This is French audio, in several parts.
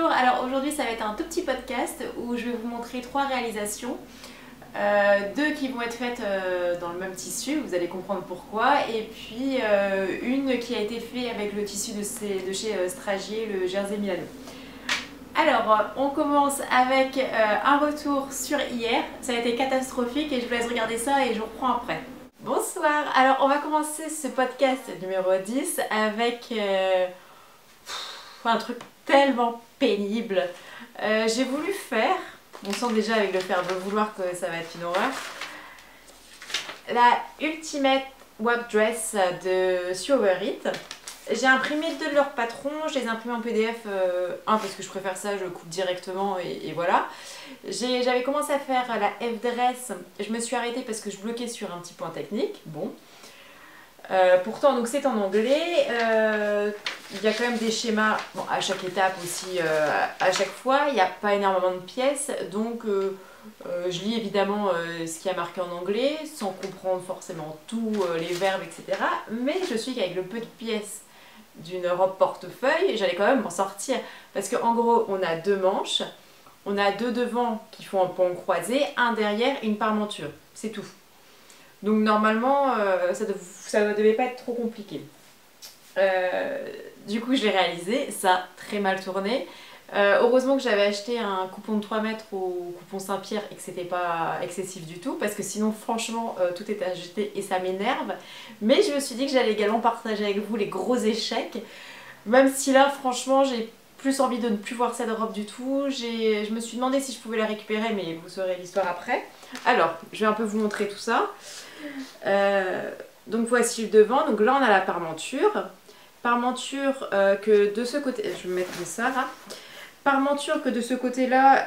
Bonjour, alors aujourd'hui ça va être un tout petit podcast où je vais vous montrer 3 réalisations. Deux qui vont être faites dans le même tissu, vous allez comprendre pourquoi, et puis une qui a été faite avec le tissu de chez Stragier, le Jersey Milano. Alors, on commence avec un retour sur hier. Ça a été catastrophique et je vous laisse regarder ça et je vous reprends après. Bonsoir, alors on va commencer ce podcast numéro 10 avec un truc tellement pénible. J'ai voulu faire, on sent déjà avec le faire de vouloir que ça va être une horreur, la Ultimate Web Dress de Sew Over It. J'ai imprimé deux de leurs patrons, je les ai imprimés en PDF, un parce que je préfère ça, je coupe directement et voilà. J'avais commencé à faire la F-Dress, je me suis arrêtée parce que je bloquais sur un petit point technique, bon. Pourtant, donc c'est en anglais, il y a quand même des schémas, bon, à chaque étape aussi, à chaque fois, il n'y a pas énormément de pièces, donc je lis évidemment ce qui a marqué en anglais, sans comprendre forcément tous les verbes, etc. Mais je suis qu'avec le peu de pièces d'une robe portefeuille, j'allais quand même m'en sortir. Parce qu'en gros, on a deux manches, on a deux devant qui font un pont croisé, un derrière et une parmenture. C'est tout. Donc normalement, ça ne devait pas être trop compliqué. Du coup, je l'ai réalisé, ça a très mal tourné. Heureusement que j'avais acheté un coupon de 3 mètres au coupon Saint-Pierre et que c'était pas excessif du tout parce que sinon franchement tout est à jeter et ça m'énerve. Mais je me suis dit que j'allais également partager avec vous les gros échecs. Même si là franchement j'ai plus envie de ne plus voir cette robe du tout. Je me suis demandé si je pouvais la récupérer mais vous saurez l'histoire après. Alors je vais un peu vous montrer tout ça. Donc voici le devant. Donc là on a la parmenture. Parmenture que de ce côté, je vais mettre ça là. Parmenture que de ce côté-là,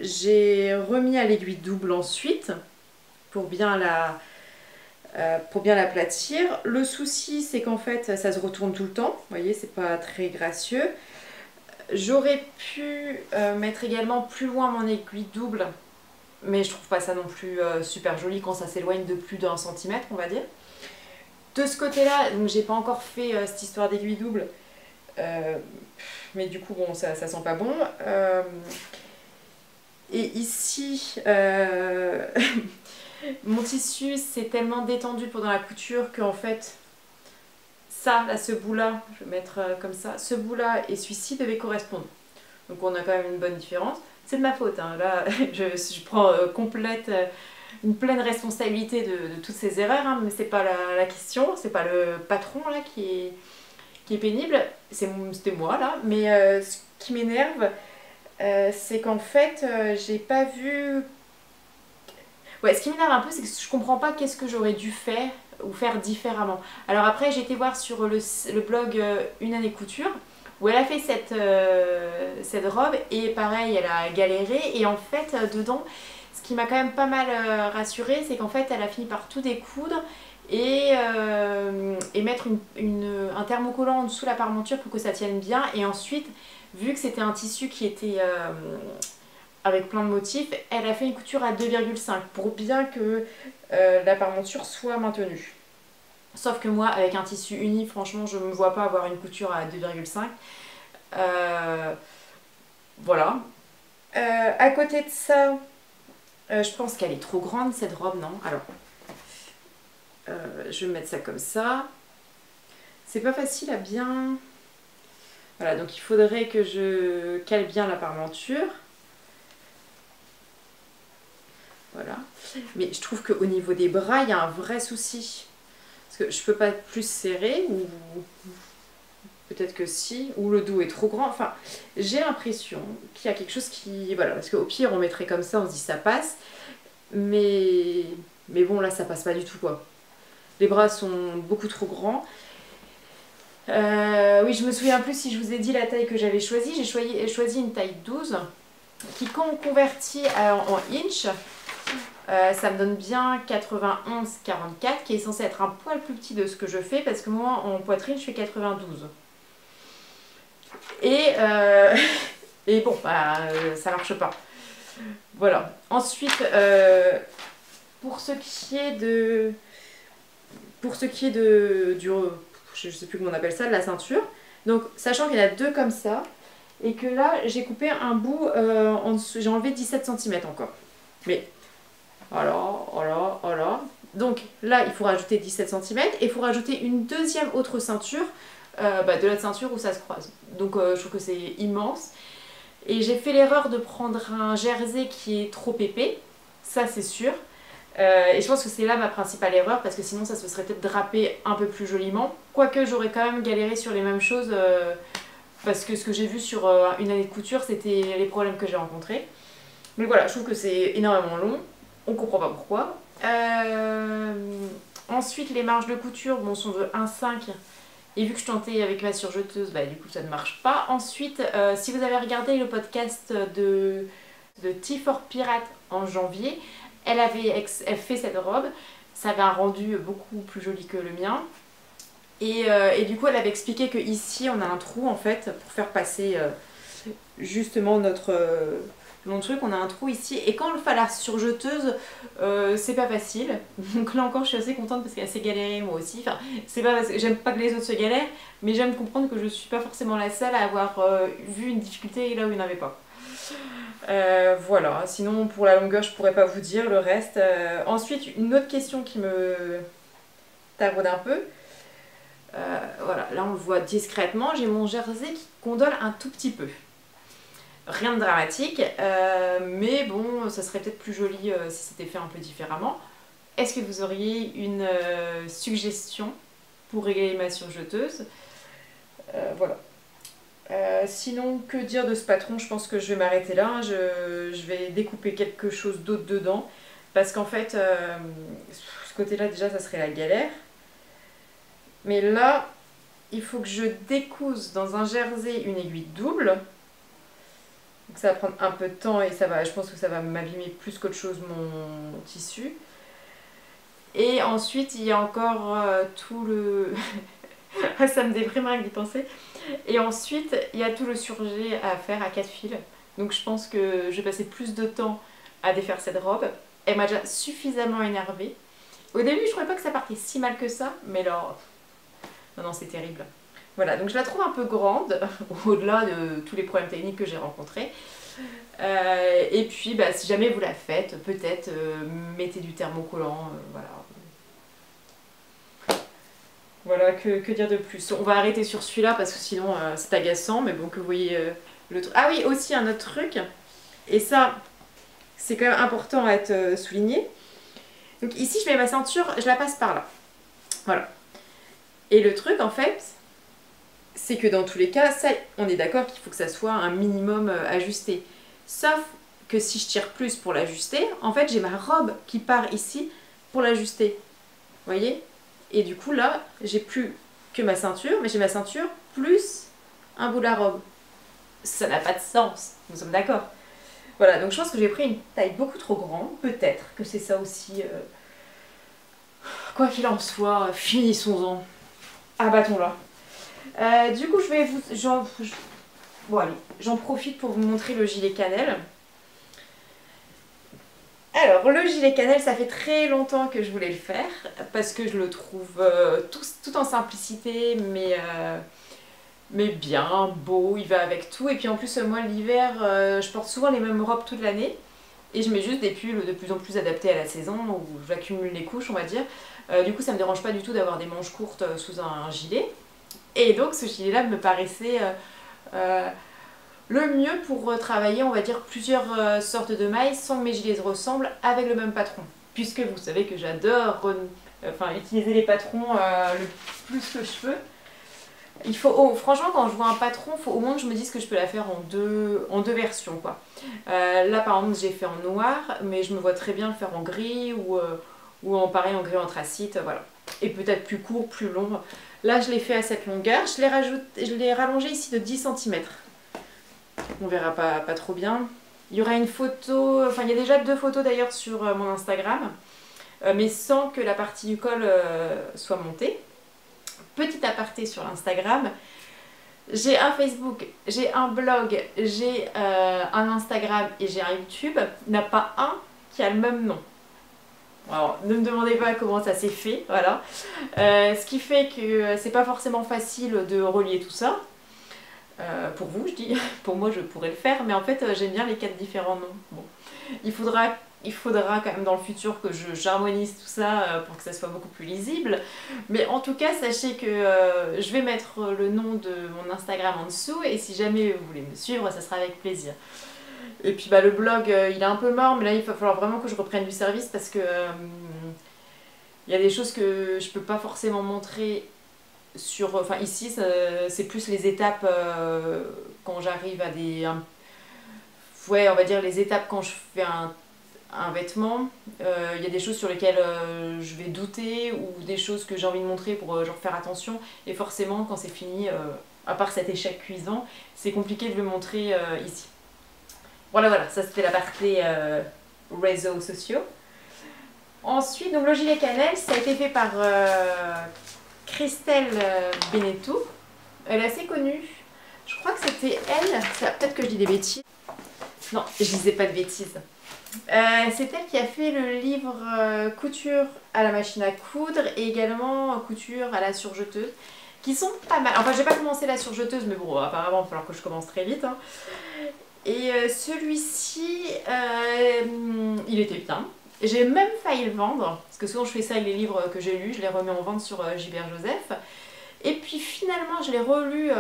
j'ai remis à l'aiguille double ensuite pour bien l'aplatir. Le souci, c'est qu'en fait, ça se retourne tout le temps. Vous voyez, c'est pas très gracieux. J'aurais pu mettre également plus loin mon aiguille double, mais je trouve pas ça non plus super joli quand ça s'éloigne de plus d'1 centimètre, on va dire. De ce côté-là, donc j'ai pas encore fait cette histoire d'aiguille double. Mais du coup bon ça sent pas bon et ici mon tissu s'est tellement détendu pendant la couture qu'en fait ça là, ce bout là je vais mettre comme ça, ce bout là et celui-ci devaient correspondre, donc on a quand même une bonne différence. C'est de ma faute hein. Là je prends une pleine responsabilité de toutes ces erreurs hein, mais c'est pas la question, c'est pas le patron là qui est pénible, c'était moi là, mais ce qui m'énerve, c'est qu'en fait, j'ai pas vu... Ouais, ce qui m'énerve un peu, c'est que je comprends pas qu'est-ce que j'aurais dû faire ou faire différemment. Alors après, j'ai été voir sur le blog Une année couture, où elle a fait cette robe, et pareil, elle a galéré, et en fait, dedans, ce qui m'a quand même pas mal rassurée, c'est qu'en fait, elle a fini par tout découdre, et mettre un thermocollant en dessous la parmenture pour que ça tienne bien. Et ensuite, vu que c'était un tissu qui était avec plein de motifs, elle a fait une couture à 2,5 pour bien que la parmenture soit maintenue. Sauf que moi, avec un tissu uni, franchement, je ne me vois pas avoir une couture à 2,5. Voilà. À côté de ça, je pense qu'elle est trop grande cette robe, non? Alors... je vais mettre ça comme ça. C'est pas facile à bien... Voilà, donc il faudrait que je cale bien la parmenture. Voilà. Mais je trouve qu'au niveau des bras, il y a un vrai souci. Parce que je peux pas plus serrer, ou peut-être que si, ou le dos est trop grand. Enfin, j'ai l'impression qu'il y a quelque chose qui... Voilà, parce qu'au pire, on mettrait comme ça, on se dit ça passe. Mais bon, là, ça passe pas du tout, quoi. Les bras sont beaucoup trop grands. Oui, je me souviens plus si je vous ai dit la taille que j'avais choisie. J'ai choisi une taille 12 qui, quand on convertit en inch, ça me donne bien 91-44, qui est censé être un poil plus petit de ce que je fais parce que moi, en poitrine, je fais 92. Et bon, bah, ça marche pas. Voilà. Ensuite, pour ce qui est du... je sais plus comment on appelle ça, de la ceinture. Donc, sachant qu'il y en a deux comme ça, et que là j'ai coupé un bout en dessous, j'ai enlevé 17 cm encore. Mais voilà. Donc là il faut rajouter 17 cm et il faut rajouter une deuxième autre ceinture de la ceinture où ça se croise. Donc je trouve que c'est immense. Et j'ai fait l'erreur de prendre un jersey qui est trop épais, ça c'est sûr. Et je pense que c'est là ma principale erreur parce que sinon ça se serait peut-être drapé un peu plus joliment. Quoique j'aurais quand même galéré sur les mêmes choses parce que ce que j'ai vu sur une année de couture c'était les problèmes que j'ai rencontrés. Mais voilà, je trouve que c'est énormément long, on comprend pas pourquoi. Ensuite les marges de couture bon, sont de 1,5 et vu que je tentais avec ma surjeteuse, bah, du coup ça ne marche pas. Ensuite, si vous avez regardé le podcast de T4 Pirate en janvier, elle fait cette robe, ça avait un rendu beaucoup plus joli que le mien. Et du coup elle avait expliqué que ici on a un trou en fait pour faire passer justement notre truc, on a un trou ici et quand on le fait à la surjeteuse c'est pas facile, donc là encore je suis assez contente parce qu'elle s'est galérée moi aussi, enfin c'est pas parce que j'aime pas que les autres se galèrent mais j'aime comprendre que je suis pas forcément la seule à avoir vu une difficulté là où il n'y en avait pas. Voilà, sinon pour la longueur je pourrais pas vous dire le reste. Ensuite une autre question qui me taraude un peu. Voilà, là on le voit discrètement, j'ai mon jersey qui condole un tout petit peu. Rien de dramatique, mais bon, ça serait peut-être plus joli si c'était fait un peu différemment. Est-ce que vous auriez une suggestion pour régler ma surjeteuse? Voilà. Sinon, que dire de ce patron? Je pense que je vais m'arrêter là. Je vais découper quelque chose d'autre dedans. Parce qu'en fait, ce côté-là, déjà, ça serait la galère. Mais là, il faut que je découse dans un jersey une aiguille double. Donc ça va prendre un peu de temps et je pense que ça va m'abîmer plus qu'autre chose mon tissu. Et ensuite, il y a encore tout le... ça me déprime rien que d'y penser. Et ensuite, il y a tout le surjet à faire à 4 fils. Donc je pense que je vais passer plus de temps à défaire cette robe. Elle m'a déjà suffisamment énervée. Au début, je trouvais pas que ça partait si mal que ça, mais là... Non, c'est terrible. Voilà, donc je la trouve un peu grande, au-delà de tous les problèmes techniques que j'ai rencontrés. Et puis, bah, si jamais vous la faites, peut-être mettez du thermocollant, voilà. Voilà, que dire de plus? On va arrêter sur celui-là parce que sinon c'est agaçant, mais bon, que vous voyez le truc. Ah oui, aussi un autre truc, et ça, c'est quand même important à être souligné. Donc ici, je mets ma ceinture, je la passe par là. Voilà. Et le truc, en fait, c'est que dans tous les cas, ça, on est d'accord qu'il faut que ça soit un minimum ajusté. Sauf que si je tire plus pour l'ajuster, en fait, j'ai ma robe qui part ici pour l'ajuster. Vous voyez? Et du coup, là, j'ai plus que ma ceinture, mais j'ai ma ceinture plus un bout de la robe. Ça n'a pas de sens, nous sommes d'accord. Voilà, donc je pense que j'ai pris une taille beaucoup trop grande. Peut-être que c'est ça aussi. Quoi qu'il en soit, finissons-en. Abattons-la. Du coup, je vais vous... Bon, allez, j'en profite pour vous montrer le gilet cannelle. Alors, le gilet cannelle, ça fait très longtemps que je voulais le faire, parce que je le trouve tout en simplicité, mais bien, beau, il va avec tout. Et puis en plus, moi, l'hiver, je porte souvent les mêmes robes toute l'année, et je mets juste des pulls de plus en plus adaptés à la saison, où j'accumule les couches, on va dire. Du coup, ça me dérange pas du tout d'avoir des manches courtes sous un gilet. Et donc, ce gilet-là me paraissait... le mieux pour travailler, on va dire, plusieurs sortes de mailles sans que mes gilets se ressemblent avec le même patron. Puisque vous savez que j'adore utiliser les patrons le plus que je peux. Il faut, franchement, quand je vois un patron, il faut au moins que je me dise que je peux la faire en deux versions, quoi. Là, par exemple, j'ai fait en noir, mais je me vois très bien le faire en gris ou en pareil en gris anthracite, voilà. Et peut-être plus court, plus long. Là, je l'ai fait à cette longueur. Je l'ai rallongé ici de 10 cm. On verra pas trop bien. Il y aura une photo, enfin il y a déjà 2 photos d'ailleurs sur mon Instagram, mais sans que la partie du col soit montée. Petit aparté sur l'Instagram, j'ai un Facebook, j'ai un blog, j'ai un Instagram et j'ai un YouTube. Il n'y en a pas un qui a le même nom. Alors, ne me demandez pas comment ça s'est fait, voilà. Ce qui fait que c'est pas forcément facile de relier tout ça. Pour vous, je dis, pour moi je pourrais le faire, mais en fait j'aime bien les 4 différents noms. Bon. Il faudra quand même dans le futur que j'harmonise tout ça pour que ça soit beaucoup plus lisible. Mais en tout cas, sachez que je vais mettre le nom de mon Instagram en dessous et si jamais vous voulez me suivre, ça sera avec plaisir. Et puis bah, le blog, il est un peu mort, mais là il va falloir vraiment que je reprenne du service parce que il y a des choses que je peux pas forcément montrer sur... Enfin ici, c'est plus les étapes quand j'arrive à des... ouais, on va dire les étapes quand je fais un vêtement. Il y a des choses sur lesquelles je vais douter ou des choses que j'ai envie de montrer pour genre faire attention. Et forcément, quand c'est fini, à part cet échec cuisant, c'est compliqué de le montrer ici. Voilà, ça c'était la partie réseaux sociaux. Ensuite, donc le gilet cannelle, ça a été fait par Christelle Benetou. Elle est assez connue. Je crois que c'était elle. Peut-être que je dis des bêtises. Non, je disais pas de bêtises. C'est elle qui a fait le livre couture à la machine à coudre et également couture à la surjeteuse, qui sont pas mal. Enfin, j'ai pas commencé la surjeteuse, mais bon, apparemment, il va falloir que je commence très vite. Hein. Et celui-ci, il était bien. J'ai même failli le vendre, parce que souvent je fais ça avec les livres que j'ai lus, je les remets en vente sur Gilbert Joseph. Et puis finalement, je l'ai relu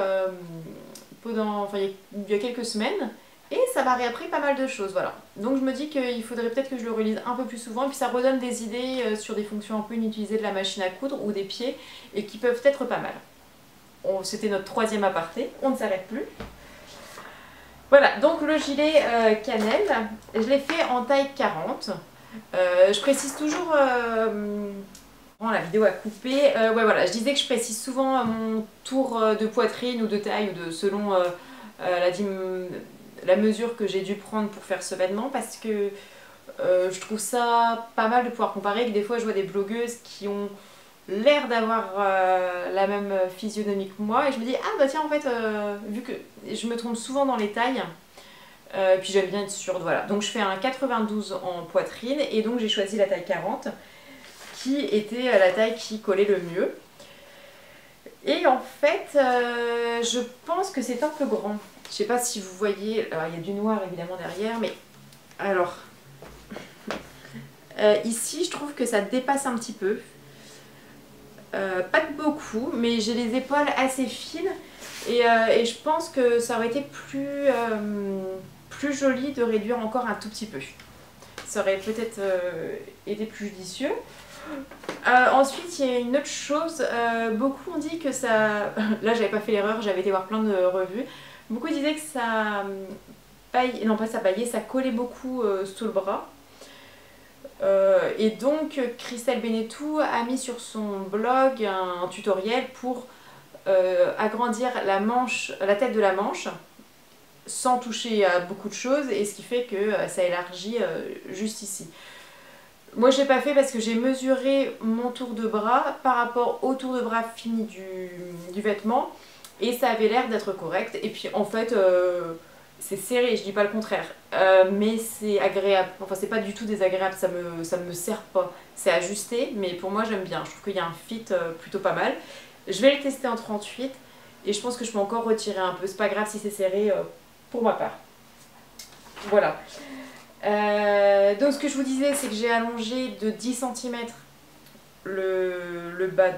il y a quelques semaines. Et ça m'a réappris pas mal de choses, voilà. Donc je me dis qu'il faudrait peut-être que je le relise un peu plus souvent, et puis ça redonne des idées sur des fonctions un peu inutilisées de la machine à coudre ou des pieds, et qui peuvent être pas mal. C'était notre 3e aparté, on ne s'arrête plus. Voilà, donc le gilet cannelle, je l'ai fait en taille 40. Je précise toujours... la vidéo a coupé. Ouais, voilà, je disais que je précise souvent mon tour de poitrine ou de taille, ou selon la mesure que j'ai dû prendre pour faire ce vêtement, parce que je trouve ça pas mal de pouvoir comparer, que des fois je vois des blogueuses qui ont l'air d'avoir la même physionomie que moi, et je me dis, ah bah tiens, en fait, vu que je me trompe souvent dans les tailles, puis j'aime bien être sûre, voilà. Donc je fais un 92 en poitrine, et donc j'ai choisi la taille 40, qui était la taille qui collait le mieux. Et en fait, je pense que c'est un peu grand. Je sais pas si vous voyez, alors il y a du noir évidemment derrière, mais alors ici je trouve que ça dépasse un petit peu. Pas de beaucoup, mais j'ai les épaules assez fines et je pense que ça aurait été plus joli de réduire encore un tout petit peu. Ça aurait peut-être été plus judicieux. Ensuite, il y a une autre chose, beaucoup ont dit que ça... Là, j'avais pas fait l'erreur, j'avais été voir plein de revues. Beaucoup disaient que ça paille... Non, pas ça paillait, ça collait beaucoup sous le bras. Et donc, Christelle Benetou a mis sur son blog un tutoriel pour agrandir la tête de la manche sans toucher à beaucoup de choses, et ce qui fait que ça élargit juste ici. Moi je l'ai pas fait parce que j'ai mesuré mon tour de bras par rapport au tour de bras fini du vêtement, et ça avait l'air d'être correct. Et puis en fait c'est serré, je dis pas le contraire, mais c'est agréable. Enfin c'est pas du tout désagréable, ça me serre pas. C'est ajusté, mais pour moi j'aime bien. Je trouve qu'il y a un fit plutôt pas mal. Je vais le tester en 38 et je pense que je peux encore retirer un peu. C'est pas grave si c'est serré pour ma part. Voilà. Donc ce que je vous disais, c'est que j'ai allongé de 10 cm le bas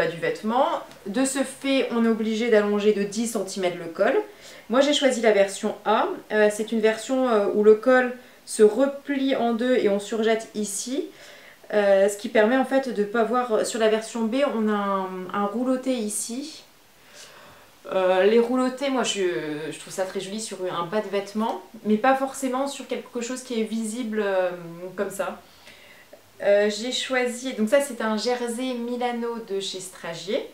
du vêtement. De ce fait, on est obligé d'allonger de 10 cm le col. Moi j'ai choisi la version A. C'est une version où le col se replie en deux et on surjette ici. Ce qui permet en fait de ne pas voir... Sur la version B, on a un rouloté ici. Les roulotés, moi je trouve ça très joli sur un bas de vêtement, mais pas forcément sur quelque chose qui est visible comme ça. J'ai choisi, donc ça c'est un jersey Milano de chez Stragier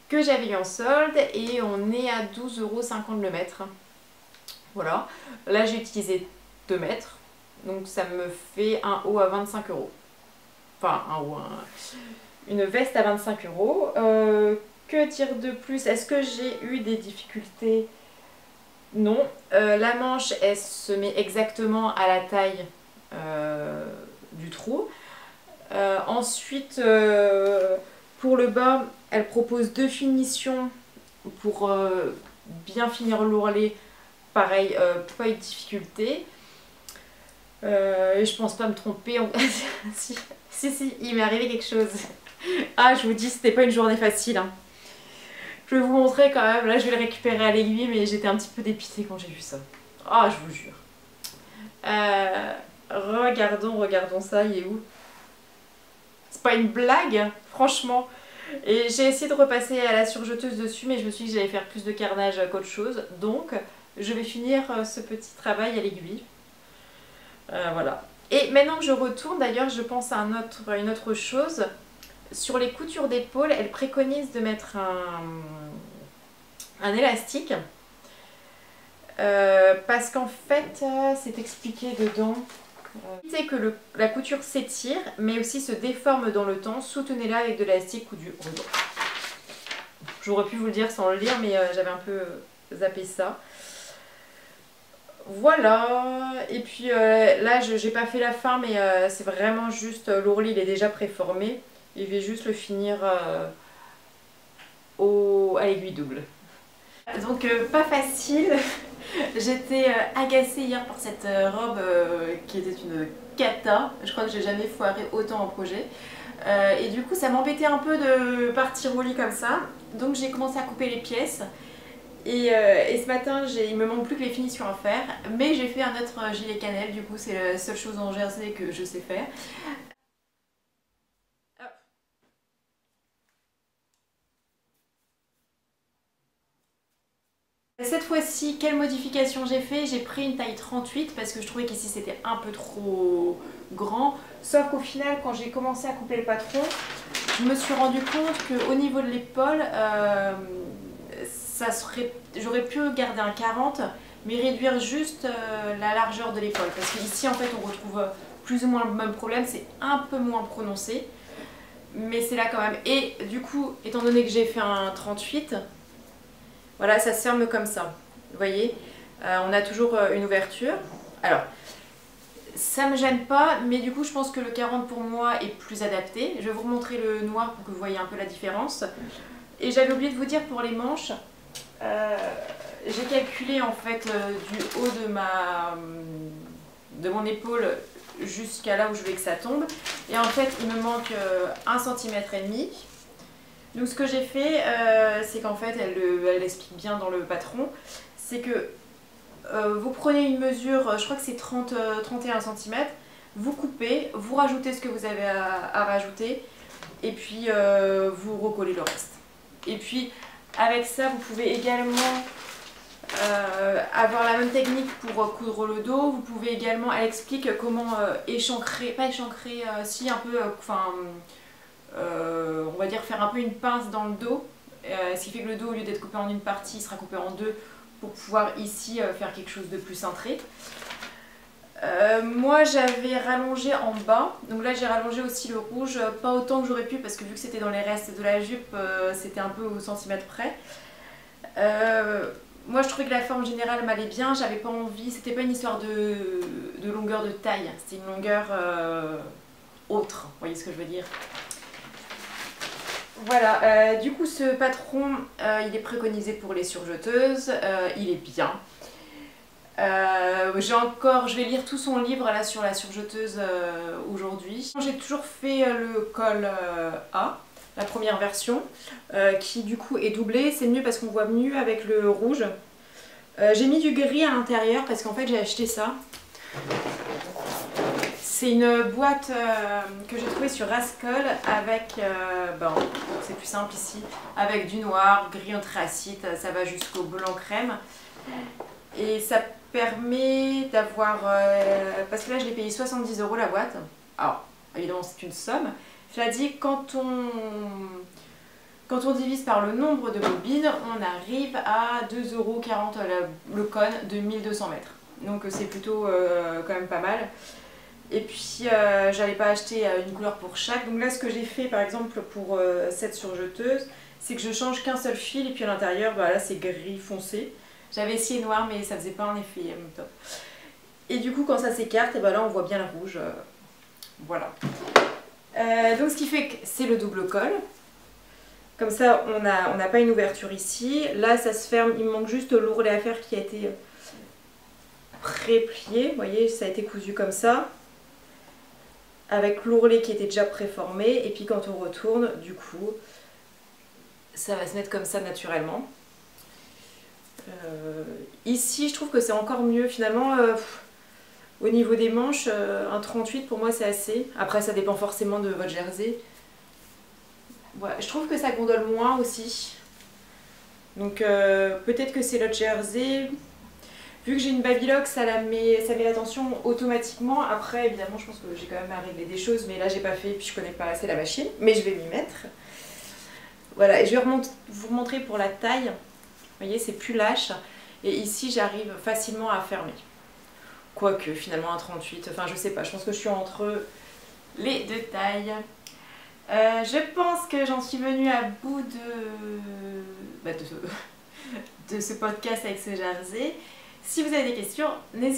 que j'avais eu en solde et on est à 12,50 € le mètre. Voilà, là j'ai utilisé 2 mètres, donc ça me fait un haut à 25 €. Enfin un haut, une veste à 25 €. Que dire de plus? Est-ce que j'ai eu des difficultés? Non. La manche, elle se met exactement à la taille du trou. Ensuite, Pour le bas, elle propose 2 finitions pour bien finir l'ourlet. Pareil, pas eu de difficulté. Et je pense pas me tromper. si, il m'est arrivé quelque chose. Ah, je vous dis, c'était pas une journée facile. Hein. Je vais vous montrer quand même. Là, je vais le récupérer à l'aiguille, mais j'étais un petit peu dépitée quand j'ai vu ça. Ah, je vous jure. Regardons ça, il est où? C'est pas une blague, franchement. Et j'ai essayé de repasser à la surjeteuse dessus, mais je me suis dit que j'allais faire plus de carnage qu'autre chose. Donc, je vais finir ce petit travail à l'aiguille. Voilà. Et maintenant que je retourne, d'ailleurs, je pense à une autre chose. Sur les coutures d'épaule, elle préconise de mettre un élastique. Parce qu'en fait, c'est expliqué dedans. C'est que la couture s'étire, mais aussi se déforme dans le temps. Soutenez-la avec de l'élastique ou du ruban. J'aurais pu vous le dire sans le lire, mais j'avais un peu zappé ça. Voilà, et puis là j'ai pas fait la fin, mais c'est vraiment juste, l'ourlet il est déjà préformé. Je vais juste le finir à l'aiguille double. Donc pas facile, j'étais agacée hier par cette robe qui était une cata. Je crois que j'ai jamais foiré autant en projet. Et du coup ça m'embêtait un peu de partir au lit comme ça. Donc j'ai commencé à couper les pièces. Et ce matin, il me manque plus que les finitions à faire, mais j'ai fait un autre gilet cannelle, du coup c'est la seule chose en jersey que je sais faire. Cette fois-ci, quelle modification j'ai fait? J'ai pris une taille 38 parce que je trouvais qu'ici c'était un peu trop grand. Sauf qu'au final, quand j'ai commencé à couper le patron, je me suis rendu compte qu'au niveau de l'épaule, j'aurais pu garder un 40, mais réduire juste la largeur de l'épaule. Parce qu'ici, en fait, on retrouve plus ou moins le même problème, c'est un peu moins prononcé, mais c'est là quand même. Et du coup, étant donné que j'ai fait un 38, voilà, ça se ferme comme ça. Vous voyez, on a toujours une ouverture. Alors, ça me gêne pas, mais du coup, je pense que le 40 pour moi est plus adapté. Je vais vous remontrer le noir pour que vous voyez un peu la différence. Et j'avais oublié de vous dire pour les manches, j'ai calculé en fait du haut de mon épaule jusqu'à là où je veux que ça tombe. Et en fait, il me manque 1,5 cm. Donc ce que j'ai fait, c'est qu'en fait, elle explique bien dans le patron, c'est que vous prenez une mesure, je crois que c'est 31 cm, vous coupez, vous rajoutez ce que vous avez à rajouter, et puis vous recollez le reste. Et puis avec ça, vous pouvez également avoir la même technique pour coudre le dos. Vous pouvez également, elle explique comment échancrer, pas échancrer, si un peu, on va dire faire un peu une pince dans le dos, ce qui fait que le dos, au lieu d'être coupé en une partie, il sera coupé en deux pour pouvoir ici faire quelque chose de plus cintré. Moi j'avais rallongé en bas, donc là j'ai rallongé aussi le rouge, pas autant que j'aurais pu parce que vu que c'était dans les restes de la jupe, c'était un peu au centimètre près. Moi je trouvais que la forme générale m'allait bien, j'avais pas envie, c'était pas une histoire de longueur de taille, c'était une longueur autre, vous voyez ce que je veux dire. Voilà, du coup ce patron il est préconisé pour les surjeteuses, il est bien. Je vais lire tout son livre là sur la surjeteuse aujourd'hui. J'ai toujours fait le col A, la première version, qui du coup est doublé. C'est mieux parce qu'on voit mieux avec le rouge. J'ai mis du gris à l'intérieur parce qu'en fait j'ai acheté ça. C'est une boîte que j'ai trouvée sur Rascol avec, c'est plus simple ici, avec du noir, gris anthracite, ça va jusqu'au blanc crème. Et ça permet d'avoir, parce que là je l'ai payé 70 € la boîte, alors évidemment c'est une somme, cela dit quand on divise par le nombre de bobines, on arrive à 2,40 € le cône de 1200 mètres, donc c'est plutôt quand même pas mal. Et puis j'allais pas acheter une couleur pour chaque, donc là ce que j'ai fait par exemple pour cette surjeteuse, c'est que je change qu'un seul fil et puis à l'intérieur, là c'est gris foncé. J'avais essayé noir mais ça faisait pas un effet top. Et du coup quand ça s'écarte, et là on voit bien le rouge. Voilà. Donc ce qui fait que c'est le double col. Comme ça, on n'a pas une ouverture ici. Là, ça se ferme. Il me manque juste l'ourlet à faire qui a été pré-plié. Vous voyez, ça a été cousu comme ça. Avec l'ourlet qui était déjà préformé. Et puis quand on retourne, du coup, ça va se mettre comme ça naturellement. Ici, je trouve que c'est encore mieux. Finalement, au niveau des manches, un 38 pour moi c'est assez. Après, ça dépend forcément de votre jersey. Ouais, je trouve que ça gondole moins aussi. Donc peut-être que c'est l'autre jersey. Vu que j'ai une Babylock, ça met la tension automatiquement. Après, évidemment, je pense que j'ai quand même à régler des choses, mais là, j'ai pas fait, puis je connais pas assez la machine. Mais je vais m'y mettre. Voilà, et je vais vous montrer pour la taille. Vous voyez, c'est plus lâche. Et ici, j'arrive facilement à fermer. Quoique, finalement, un 38, enfin, je sais pas. Je pense que je suis entre les deux tailles. Je pense que j'en suis venue à bout de ce podcast avec ce jersey. Si vous avez des questions, n'hésitez pas.